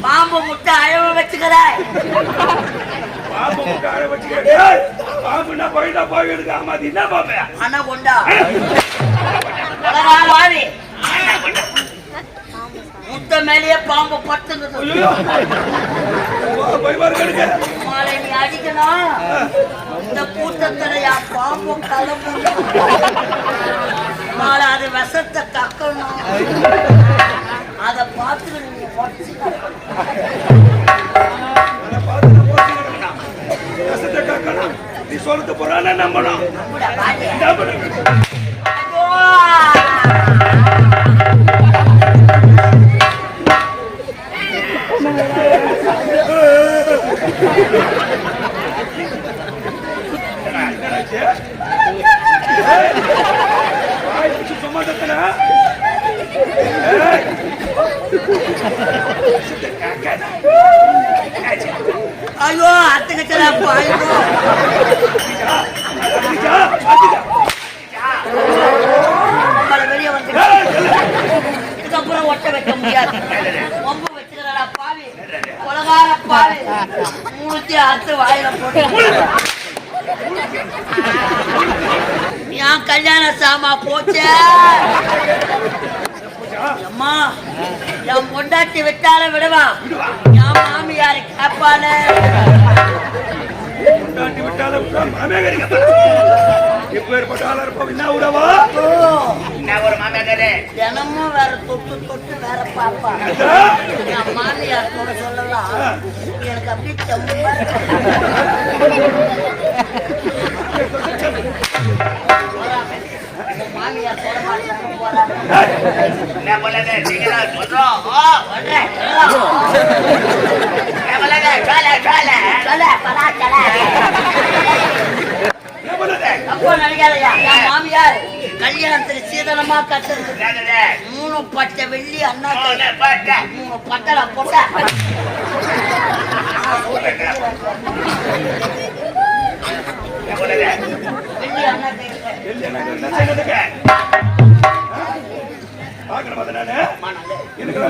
பாம்பு முட்டை அழவ வச்சுக்கிற பாம்பு முட்டை அழவ வச்சுக்கிற பாம்புன்னா போயிட்டா போயிடுது ஆமா அது என்ன பாம்பு அண்ணா கொண்டா வாடி முட்டை மேலேயே பாம்பு பத்துங்குது மாலை நீ அடிக்கணும் இந்த கூட்டத்துல என் பாம்பு கிளம்பு மாலை அது விஷத்தை கக்கணும் அதை பார்த்து நீங்க நீ சொல்றது போறான நம்பணும் ஐயோ அத்துக்கச்சல வெளியே வந்து இதுக்கப்புறம் ஒட்ட வைக்க முடியாது ரொம்ப வச்சுக்கிறா பாவி உலகார பாவி மூணுத்தி அறுத்து வாயில போட்டு என் கல்யாண சாமா போச்சே அம்மா என் பொண்டாட்டி விட்டால விடுவா என் மாமியாரு கேப்பால பொண்டாட்டி விட்டால தினமும் வேற தொட்டு தொட்டு வேற பாப்பா என் மாமியார் கூட சொல்லலாம் எனக்கு அப்படியே செம்பா மாமியார் சொல்ல மாட்டாங்க மாமியார் கல்யாணத்துக்கு சீதனமா கட்டுறது 3 பட்டை வெள்ளி அண்ணா 3 பட்டலை போட்ட வெள்ளி அண்ணா பாக்கணும் எனக்கு